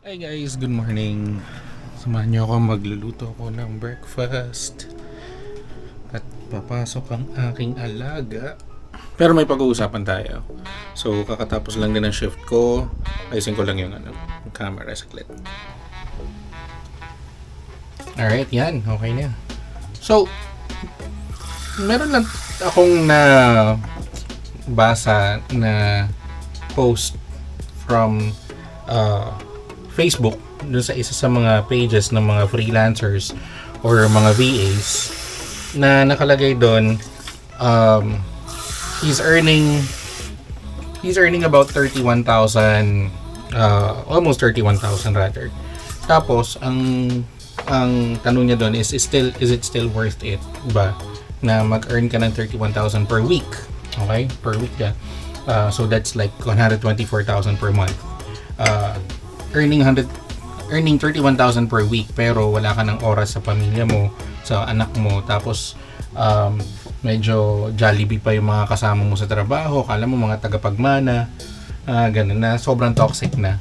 Hi guys, good morning. Samahan niyo ako, magluluto ako ng breakfast. At papasok ang aking alaga. Pero may pag-uusapan tayo. So kakatapos lang din ng shift ko. Ayusin ko lang yung camera saglit. Alright, yan. Okay na. So, meron lang akong na basa na post from Facebook dun sa isa sa mga pages ng mga freelancers or mga VAs na nakalagay doon, he's earning about 31,000, almost 31,000 rather. Tapos ang tanong niya doon is it still worth it ba na mag-earn ka ng 31,000 per week? Okay, per week yan. So that's like 124,000 per month. Earning 31,000 per week pero wala ka ng oras sa pamilya mo, sa anak mo, tapos medyo Jollibee pa yung mga kasama mo sa trabaho, kala mo mga tagapagmana, ganun na, sobrang toxic na.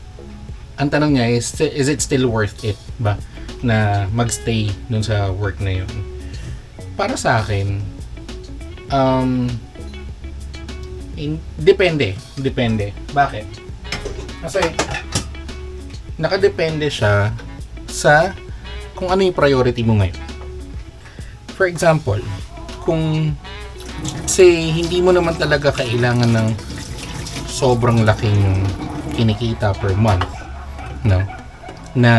Ang tanong niya is it still worth it ba na magstay dun sa work na yun? Para sa akin, depende. Bakit? Kasi nakadepende siya sa kung ano yung priority mo ngayon. For example, kung say hindi mo naman talaga kailangan ng sobrang laking kinikita per month, no? Na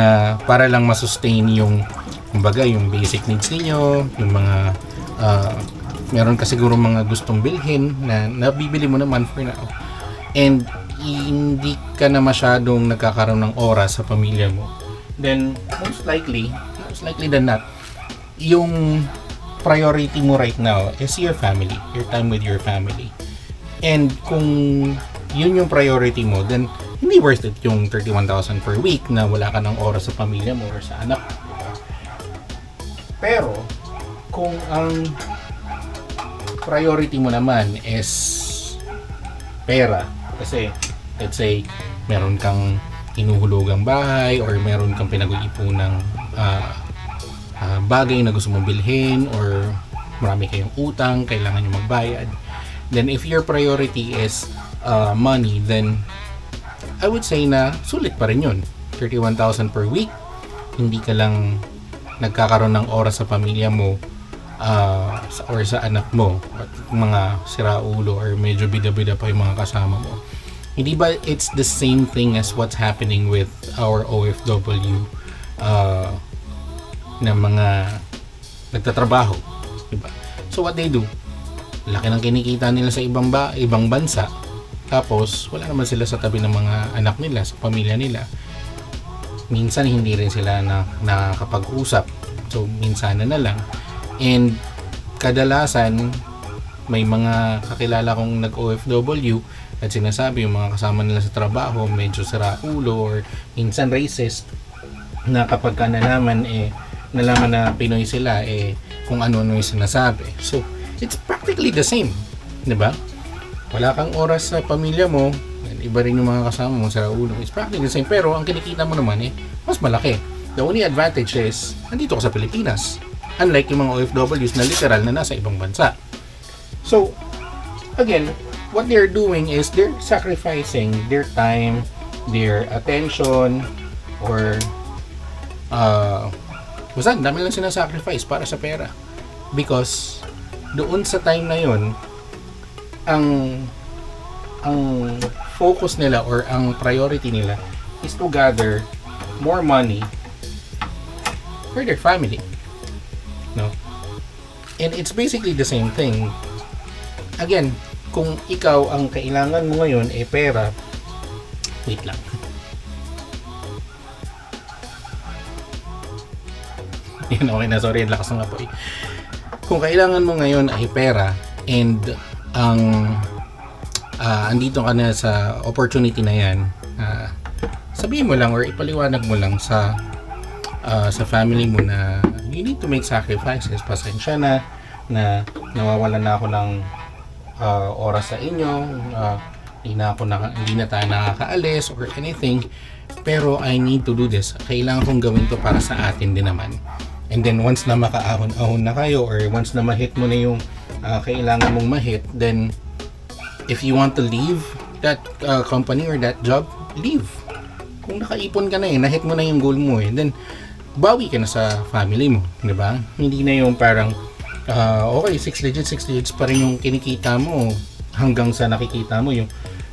para lang masustain yung kumbaga yung basic needs niyo, yung mga meron ka siguro mga gustong bilhin na nabibili mo naman for now. And hindi ka na masyadong nagkakaroon ng oras sa pamilya mo, then most likely than not, yung priority mo right now is your family, your time with your family. And kung yun yung priority mo, then hindi worth it yung 31,000 per week na wala ka ng oras sa pamilya mo or sa anak mo, diba? Pero kung ang priority mo naman is pera, kasi let's say meron kang hinuhulugang bahay or meron kang pinag-iipunang bagay na gusto mong bilhin or marami kayong utang, kailangan nyo magbayad, then if your priority is money, then I would say na sulit pa rin yun. 31,000 per week, hindi ka lang nagkakaroon ng oras sa pamilya mo or sa anak mo at mga siraulo or medyo bida-bida pa yung mga kasama mo. Hindi ba it's the same thing as what's happening with our OFW na mga nagtatrabaho, diba? So what they do, laki ng kinikita nila sa ibang bansa, tapos wala naman sila sa tabi ng mga anak nila, sa pamilya nila. Minsan hindi rin sila nakakapag-usap, so minsan na lang. And kadalasan may mga kakilala kong nag-OFW at sinasabi yung mga kasama nila sa trabaho medyo siraulo or minsan racist, na kapag ka nalaman na Pinoy sila, kung ano-ano yung sinasabi. So it's practically the same, di ba? Wala kang oras sa pamilya mo, iba rin yung mga kasama mo siraulo. It's practically the same, pero ang kinikita mo naman mas malaki. The only advantage is nandito ka sa Pilipinas, unlike yung mga OFWs na literal na nasa ibang bansa. So again, what they're doing is they're sacrificing their time, their attention, or basta dami lang sinasacrifice para sa pera, because doon sa time na yon ang focus nila or ang priority nila is to gather more money for their family, no? And it's basically the same thing. Again, kung ikaw ang kailangan mo ngayon pera, wait lang. Yan, okay na, sorry, lakas ng apoy. Kung kailangan mo ngayon ay pera and andito ka na sa opportunity na yan, sabihin mo lang or ipaliwanag mo lang sa family mo na you need to make sacrifices. Pasensya na nawawalan na ako ng oras sa inyo, hindi na tayo nakakaalis or anything, Pero I need to do this. Kailangan kong gawin to para sa atin din naman. And then once na makaahon-ahon na kayo, or once na ma-hit mo na yung kailangan mong ma-hit, then if you want to leave that company or that job, leave. Kung nakaipon ka na na-hit mo na yung goal mo then bawi ka na sa family mo, di ba? Hindi na yung parang okay, 6 digits pa rin yung kinikita mo hanggang sa nakikita mo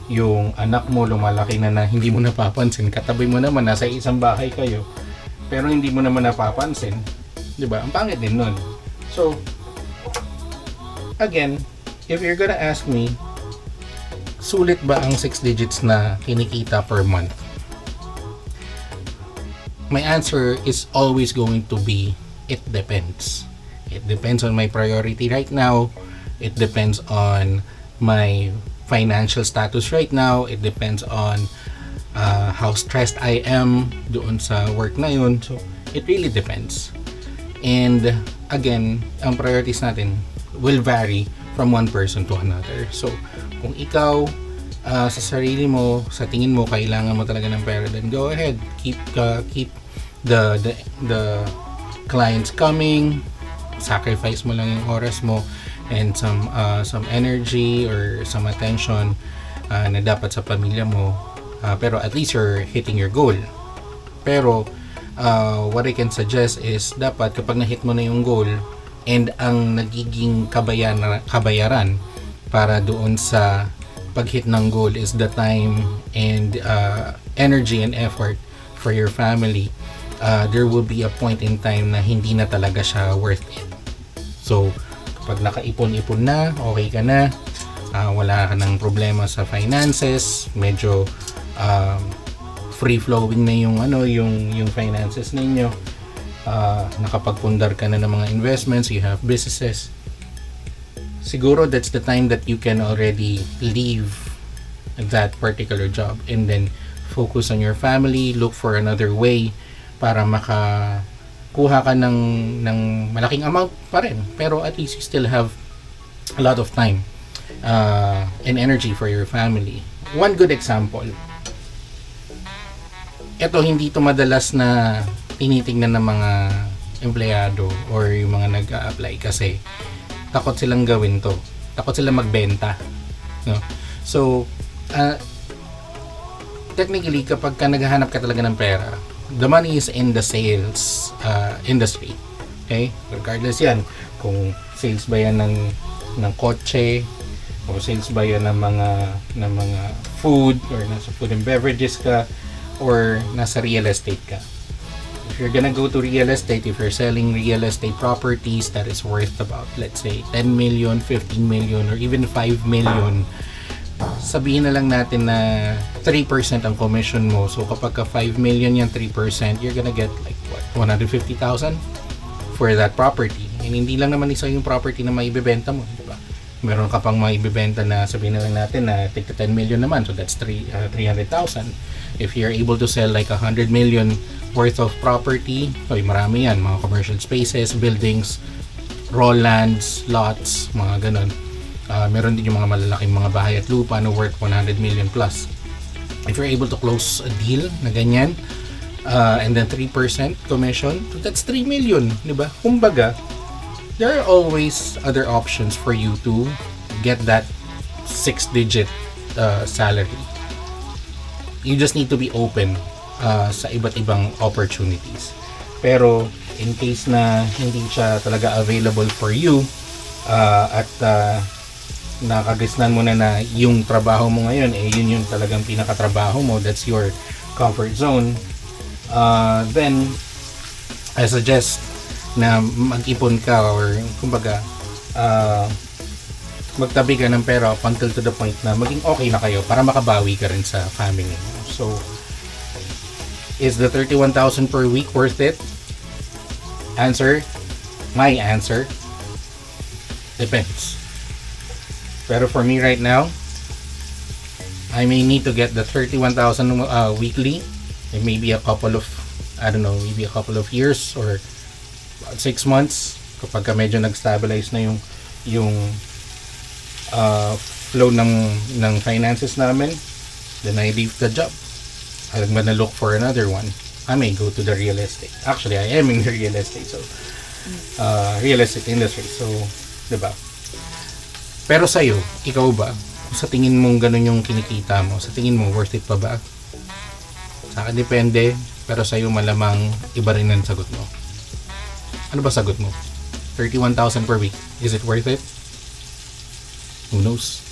yung anak mo lumalaki na hindi mo napapansin. Katabi mo naman, nasa isang bahay kayo, pero hindi mo naman napapansin, di ba? Ang pangit din nun. So again, if you're gonna ask me, sulit ba ang 6 digits na kinikita per month? My answer is always going to be, it depends. It depends on my priority right now. It depends on my financial status right now. It depends on how stressed I am doon sa work na yun. So, it really depends. And again, ang priorities natin will vary from one person to another. So, kung ikaw sa sarili mo, sa tingin mo kailangan mo talaga ng pera, then go ahead, keep the clients coming, sacrifice mo lang yung oras mo and some energy or some attention na dapat sa pamilya mo, pero at least you're hitting your goal. Pero what I can suggest is, dapat kapag na-hit mo na yung goal and ang nagiging kabayaran para doon sa pag-hit ng goal is the time and energy and effort for your family, there will be a point in time na hindi na talaga siya worth it. So kapag nakaipon-ipon na, okay ka na, wala ka ng problema sa finances, medyo free flowing na yung finances ninyo, nakapagpundar ka na ng mga investments, you have businesses, siguro that's the time that you can already leave that particular job and then focus on your family, look for another way para makakuha ka ng malaking amount pa rin, pero at least you still have a lot of time and energy for your family. One good example, ito hindi to madalas na tinitingnan ng mga empleyado or yung mga nag-a-apply kasi takot silang gawin to, takot silang magbenta, no? So technically kapag ka naghahanap ka talaga ng pera, the money is in the sales industry. Okay? Regardless yan kung sales ba yan ng kotse, o sales ba yan ng mga food, or nasa food and beverages ka, or nasa real estate ka. If you're gonna go to real estate, if you're selling real estate properties that is worth about, let's say 10 million, 15 million, or even 5 million, sabihin na lang natin na 3% ang commission mo. So kapag ka 5 million yan, 3%, you're gonna get like what, 150,000 for that property. And hindi lang naman isa yung property na maibebenta mo, di ba? Meron ka pang maibebenta na sabihin na lang natin na tigta 10 million naman, so that's 300,000. If you're able to sell like 100 million worth of property, marami yan, mga commercial spaces, buildings, raw lands, lots, mga ganun. Meron din yung mga malalaking mga bahay at lupa na worth 100 million plus. If you're able to close a deal na ganyan, and then 3% commission, so that's 3 million, di ba? Kumbaga, there are always other options for you to get that 6-digit salary. You just need to be open sa iba't ibang opportunities. Pero in case na hindi siya talaga available for you, at nakagisnan mo na yung trabaho mo ngayon yun yung talagang pinakatrabaho mo, that's your comfort zone, then I suggest na mag-ipon ka, or kumbaga magtabi ka ng pera up until to the point na maging okay na kayo para makabawi ka rin sa family mo. So is the 31,000 per week worth it? My answer, depends. Pero for me right now, I may need to get the 31,000 weekly, and maybe a couple of years or 6 months kapag medyo nag-stabilize na yung flow ng finances namin, then I leave the job. I'm gonna look for another one. I may go to the real estate. Actually, I am in the real estate. So, real estate industry. So, diba? Pero sa'yo, ikaw ba? Kung sa tingin mong ganun yung kinikita mo, sa tingin mo, worth it pa ba? Sa akin depende. Pero sa'yo malamang iba rin ang sagot mo. Ano ba sagot mo? 31,000 per week. Is it worth it? Who knows?